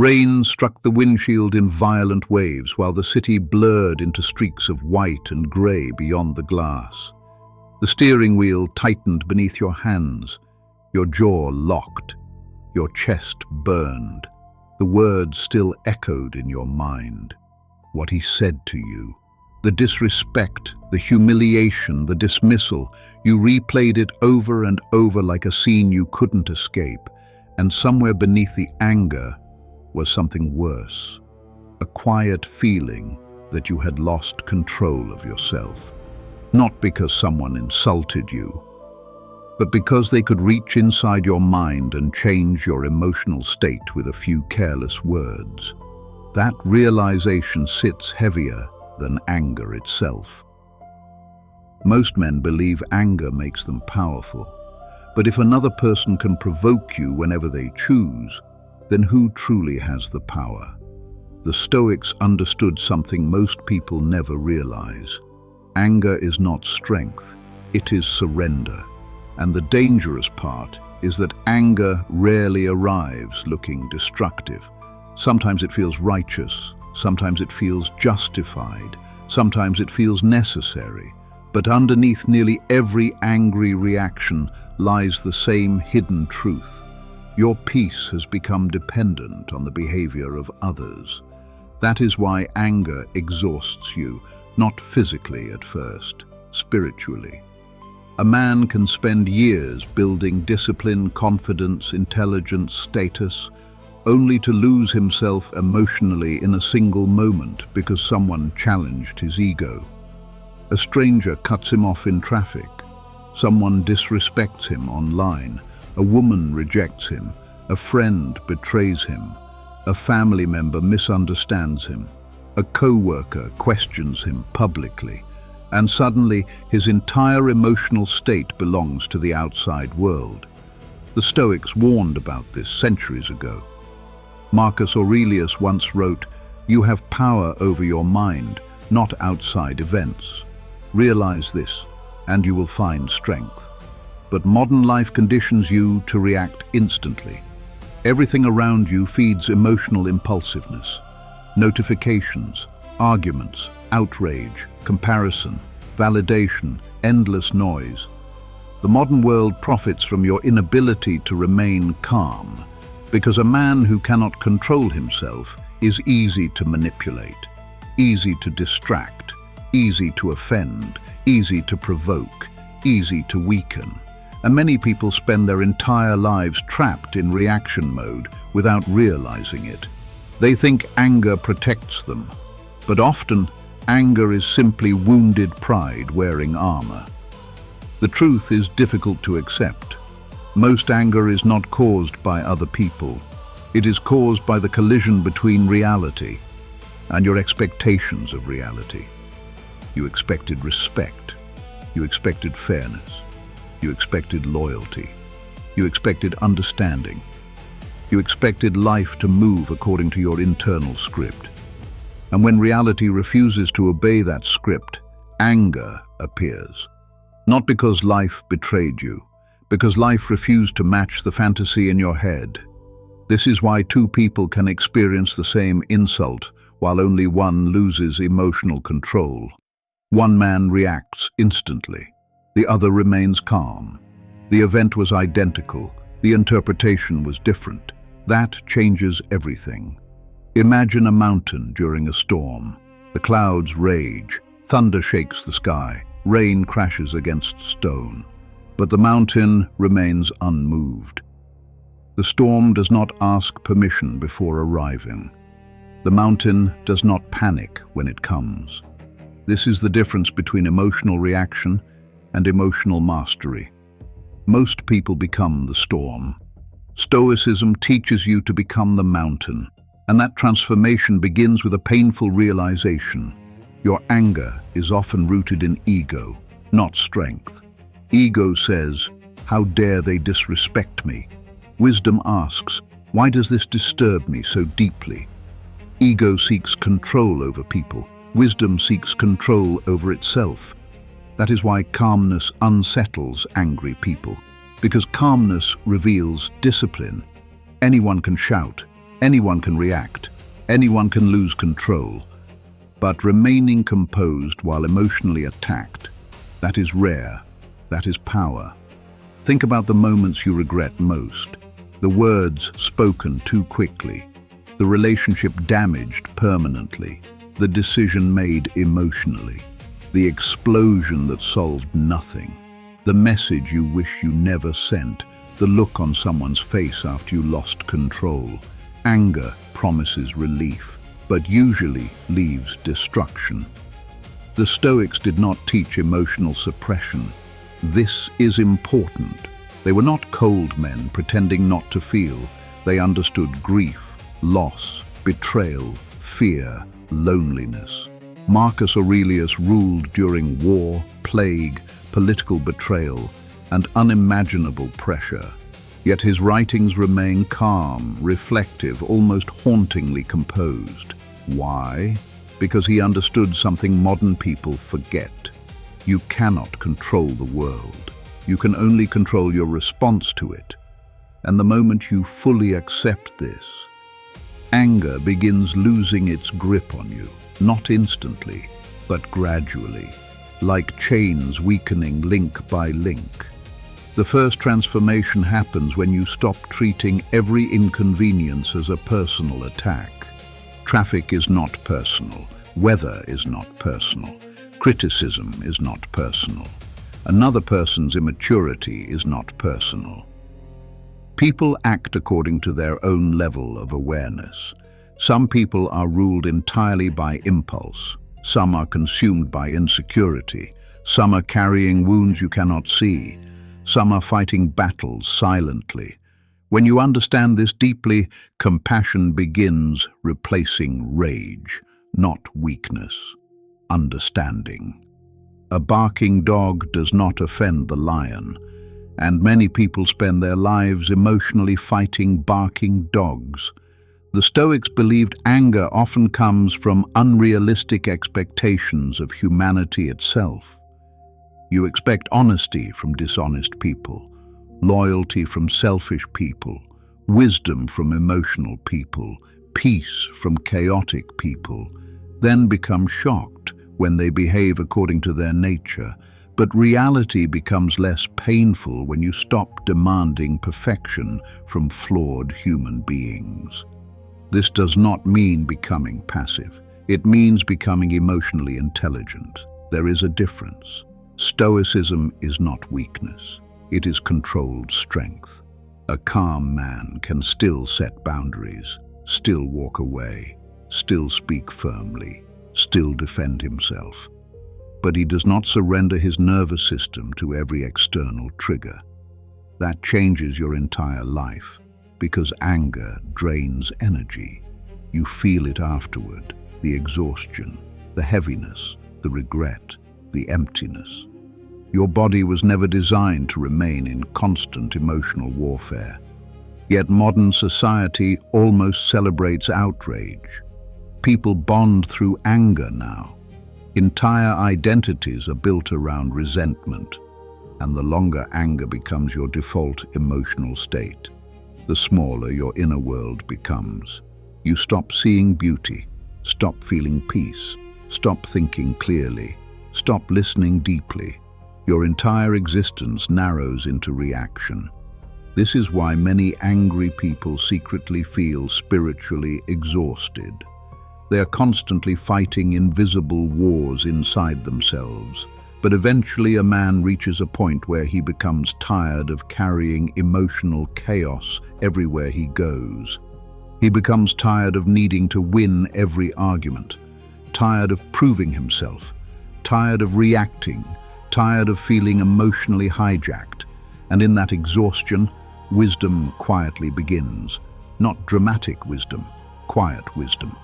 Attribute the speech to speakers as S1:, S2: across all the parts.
S1: Rain struck the windshield in violent waves while the city blurred into streaks of white and grey beyond the glass. The steering wheel tightened beneath your hands, your jaw locked, your chest burned. The words still echoed in your mind. What he said to you. The disrespect, the humiliation, the dismissal. You replayed it over and over like a scene you couldn't escape. And somewhere beneath the anger was something worse. A quiet feeling that you had lost control of yourself. Not because someone insulted you, but because they could reach inside your mind and change your emotional state with a few careless words. That realization sits heavier than anger itself. Most men believe anger makes them powerful, but if another person can provoke you whenever they choose, then who truly has the power? The Stoics understood something most people never realize. Anger is not strength, it is surrender. And the dangerous part is that anger rarely arrives looking destructive. Sometimes it feels righteous, sometimes it feels justified, sometimes it feels necessary. But underneath nearly every angry reaction lies the same hidden truth. Your peace has become dependent on the behavior of others. That is why anger exhausts you, not physically at first, spiritually. A man can spend years building discipline, confidence, intelligence, status, only to lose himself emotionally in a single moment because someone challenged his ego. A stranger cuts him off in traffic. Someone disrespects him online. A woman rejects him. A friend betrays him. A family member misunderstands him. A co-worker questions him publicly. And suddenly, his entire emotional state belongs to the outside world. The Stoics warned about this centuries ago. Marcus Aurelius once wrote, "You have power over your mind, not outside events. Realize this, and you will find strength." But modern life conditions you to react instantly. Everything around you feeds emotional impulsiveness. Notifications, arguments, outrage, comparison, validation, endless noise. The modern world profits from your inability to remain calm, because a man who cannot control himself is easy to manipulate, easy to distract, easy to offend, easy to provoke, easy to weaken. And many people spend their entire lives trapped in reaction mode without realizing it. They think anger protects them, but often anger is simply wounded pride wearing armor. The truth is difficult to accept. Most anger is not caused by other people. It is caused by the collision between reality and your expectations of reality. You expected respect. You expected fairness. You expected loyalty. You expected understanding. You expected life to move according to your internal script. And when reality refuses to obey that script, anger appears. Not because life betrayed you, because life refused to match the fantasy in your head. This is why two people can experience the same insult while only one loses emotional control. One man reacts instantly. The other remains calm. The event was identical. The interpretation was different. That changes everything. Imagine a mountain during a storm. The clouds rage. Thunder shakes the sky. Rain crashes against stone. But the mountain remains unmoved. The storm does not ask permission before arriving. The mountain does not panic when it comes. This is the difference between emotional reaction and emotional mastery. Most people become the storm. Stoicism teaches you to become the mountain, and that transformation begins with a painful realization. Your anger is often rooted in ego, not strength. Ego says, "How dare they disrespect me?" Wisdom asks, "Why does this disturb me so deeply?" Ego seeks control over people. Wisdom seeks control over itself. That is why calmness unsettles angry people, because calmness reveals discipline. Anyone can shout, Anyone can react, anyone can lose control, but remaining composed while emotionally attacked, that is rare, that is power. Think about the moments you regret most, the words spoken too quickly, the relationship damaged permanently, the decision made emotionally, the explosion that solved nothing, the message you wish you never sent, the look on someone's face after you lost control. Anger promises relief, but usually leaves destruction. The Stoics did not teach emotional suppression. This is important. They were not cold men pretending not to feel. They understood grief, loss, betrayal, fear, loneliness. Marcus Aurelius ruled during war, plague, political betrayal, and unimaginable pressure. Yet his writings remain calm, reflective, almost hauntingly composed. Why? Because he understood something modern people forget. You cannot control the world. You can only control your response to it. And the moment you fully accept this, anger begins losing its grip on you, not instantly, but gradually, like chains weakening link by link. The first transformation happens when you stop treating every inconvenience as a personal attack. Traffic is not personal. Weather is not personal. Criticism is not personal. Another person's immaturity is not personal. People act according to their own level of awareness. Some people are ruled entirely by impulse. Some are consumed by insecurity. Some are carrying wounds you cannot see. Some are fighting battles silently. When you understand this deeply, compassion begins replacing rage, not weakness. Understanding. A barking dog does not offend the lion, and many people spend their lives emotionally fighting barking dogs. The Stoics believed anger often comes from unrealistic expectations of humanity itself. You expect honesty from dishonest people, loyalty from selfish people, wisdom from emotional people, peace from chaotic people, then become shocked when they behave according to their nature. But reality becomes less painful when you stop demanding perfection from flawed human beings. This does not mean becoming passive. It means becoming emotionally intelligent. There is a difference. Stoicism is not weakness. It is controlled strength. A calm man can still set boundaries, still walk away, still speak firmly, still defend himself. But he does not surrender his nervous system to every external trigger. That changes your entire life, because anger drains energy. You feel it afterward, the exhaustion, the heaviness, the regret, the emptiness. Your body was never designed to remain in constant emotional warfare. Yet modern society almost celebrates outrage. People bond through anger now. Entire identities are built around resentment, and the longer anger becomes your default emotional state, the smaller your inner world becomes. You stop seeing beauty, stop feeling peace, stop thinking clearly, stop listening deeply. Your entire existence narrows into reaction. This is why many angry people secretly feel spiritually exhausted. They are constantly fighting invisible wars inside themselves, but eventually a man reaches a point where he becomes tired of carrying emotional chaos everywhere he goes. He becomes tired of needing to win every argument, tired of proving himself, tired of reacting, tired of feeling emotionally hijacked. And in that exhaustion, wisdom quietly begins. Not dramatic wisdom, quiet wisdom.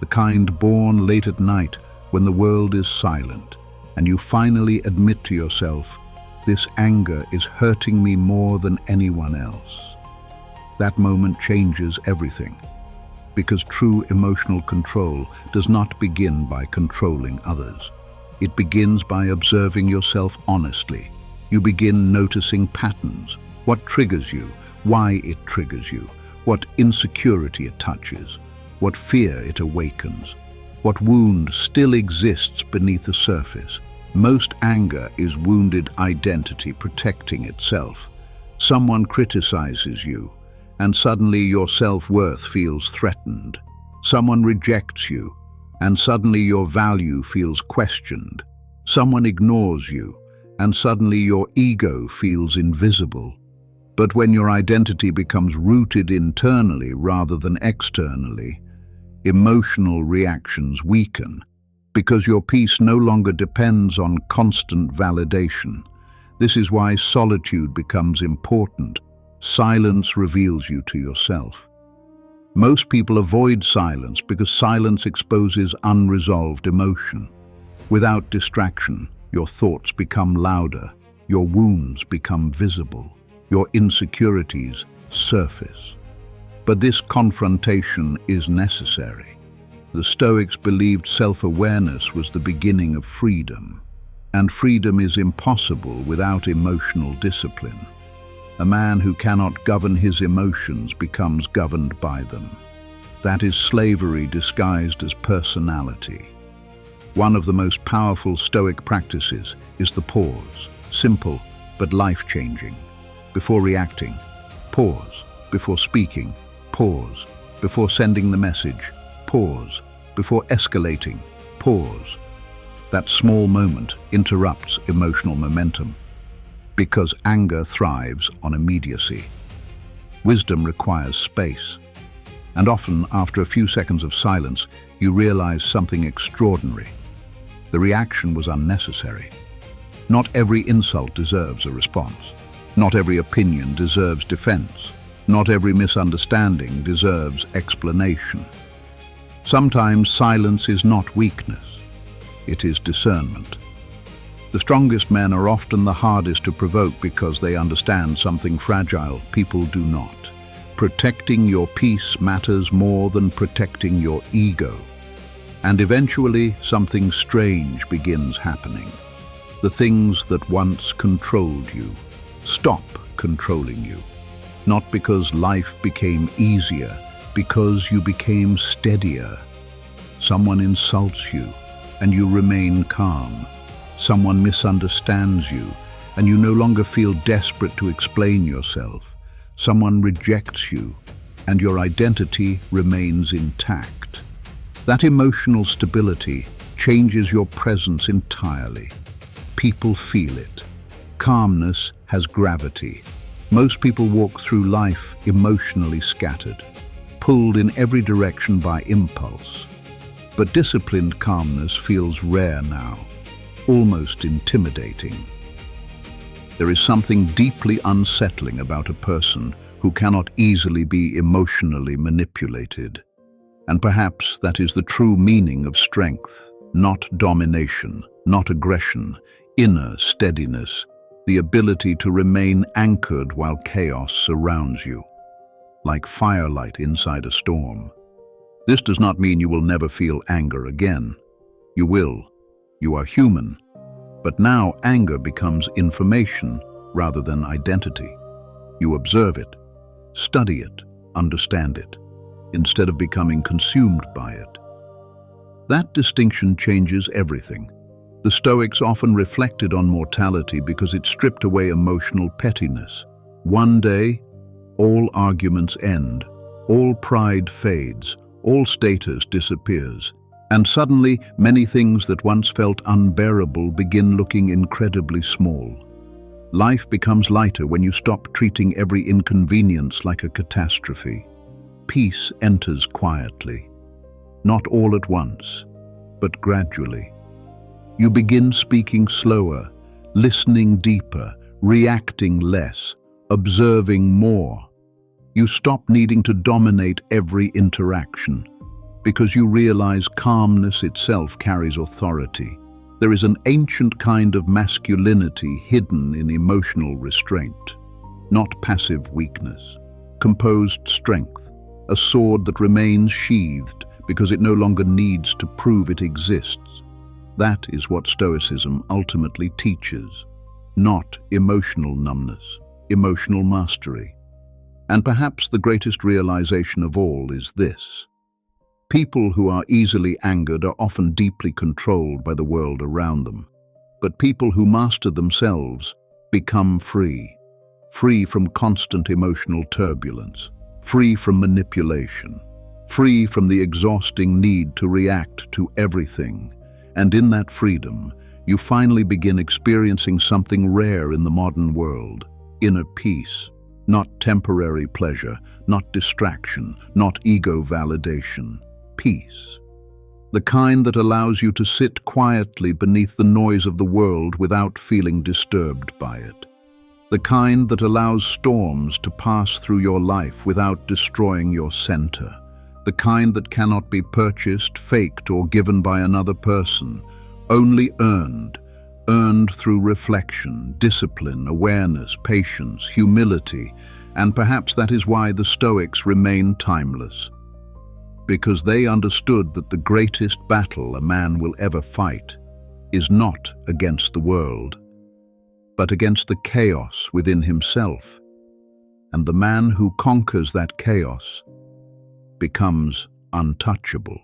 S1: The kind born late at night when the world is silent, and you finally admit to yourself, this anger is hurting me more than anyone else. That moment changes everything, because true emotional control does not begin by controlling others. It begins by observing yourself honestly. You begin noticing patterns, what triggers you, why it triggers you, what insecurity it touches, what fear it awakens, what wound still exists beneath the surface. Most anger is wounded identity protecting itself. Someone criticizes you, and suddenly your self-worth feels threatened. Someone rejects you, and suddenly your value feels questioned. Someone ignores you, and suddenly your ego feels invisible. But when your identity becomes rooted internally rather than externally, emotional reactions weaken, because your peace no longer depends on constant validation. This is why solitude becomes important. Silence reveals you to yourself. Most people avoid silence because silence exposes unresolved emotion. Without distraction, your thoughts become louder, your wounds become visible, your insecurities surface. But this confrontation is necessary. The Stoics believed self-awareness was the beginning of freedom, and freedom is impossible without emotional discipline. A man who cannot govern his emotions becomes governed by them. That is slavery disguised as personality. One of the most powerful Stoic practices is the pause, simple but life-changing. Before reacting, pause. Before speaking, pause. Before sending the message, pause. Before escalating, pause. That small moment interrupts emotional momentum, because anger thrives on immediacy. Wisdom requires space, and often after a few seconds of silence, you realize something extraordinary. The reaction was unnecessary. Not every insult deserves a response. Not every opinion deserves defense. Not every misunderstanding deserves explanation. Sometimes silence is not weakness, it is discernment. The strongest men are often the hardest to provoke because they understand something fragile people do not. Protecting your peace matters more than protecting your ego. And eventually, something strange begins happening. The things that once controlled you stop controlling you. Not because life became easier, because you became steadier. Someone insults you, and you remain calm. Someone misunderstands you, and you no longer feel desperate to explain yourself. Someone rejects you, and your identity remains intact. That emotional stability changes your presence entirely. People feel it. Calmness has gravity. Most people walk through life emotionally scattered, pulled in every direction by impulse. But disciplined calmness feels rare now, almost intimidating. There is something deeply unsettling about a person who cannot easily be emotionally manipulated. And perhaps that is the true meaning of strength, not domination, not aggression, inner steadiness, the ability to remain anchored while chaos surrounds you, like firelight inside a storm. This does not mean you will never feel anger again. You will. You are human. But now anger becomes information rather than identity. You observe it, study it, understand it, instead of becoming consumed by it. That distinction changes everything. The Stoics often reflected on mortality because it stripped away emotional pettiness. One day, all arguments end, all pride fades, all status disappears, and suddenly many things that once felt unbearable begin looking incredibly small. Life becomes lighter when you stop treating every inconvenience like a catastrophe. Peace enters quietly, not all at once, but gradually. You begin speaking slower, listening deeper, reacting less, observing more. You stop needing to dominate every interaction, because you realize calmness itself carries authority. There is an ancient kind of masculinity hidden in emotional restraint, not passive weakness, composed strength, a sword that remains sheathed because it no longer needs to prove it exists. That is what Stoicism ultimately teaches, not emotional numbness, emotional mastery. And perhaps the greatest realization of all is this: people who are easily angered are often deeply controlled by the world around them. But people who master themselves become free. Free from constant emotional turbulence, free from manipulation, free from the exhausting need to react to everything. And in that freedom, you finally begin experiencing something rare in the modern world: inner peace. Not temporary pleasure, not distraction, not ego validation. Peace. The kind that allows you to sit quietly beneath the noise of the world without feeling disturbed by it. The kind that allows storms to pass through your life without destroying your center. The kind that cannot be purchased, faked, or given by another person, only earned through reflection, discipline, awareness, patience, humility. And perhaps that is why the Stoics remain timeless. Because they understood that the greatest battle a man will ever fight is not against the world, but against the chaos within himself. And the man who conquers that chaos becomes untouchable.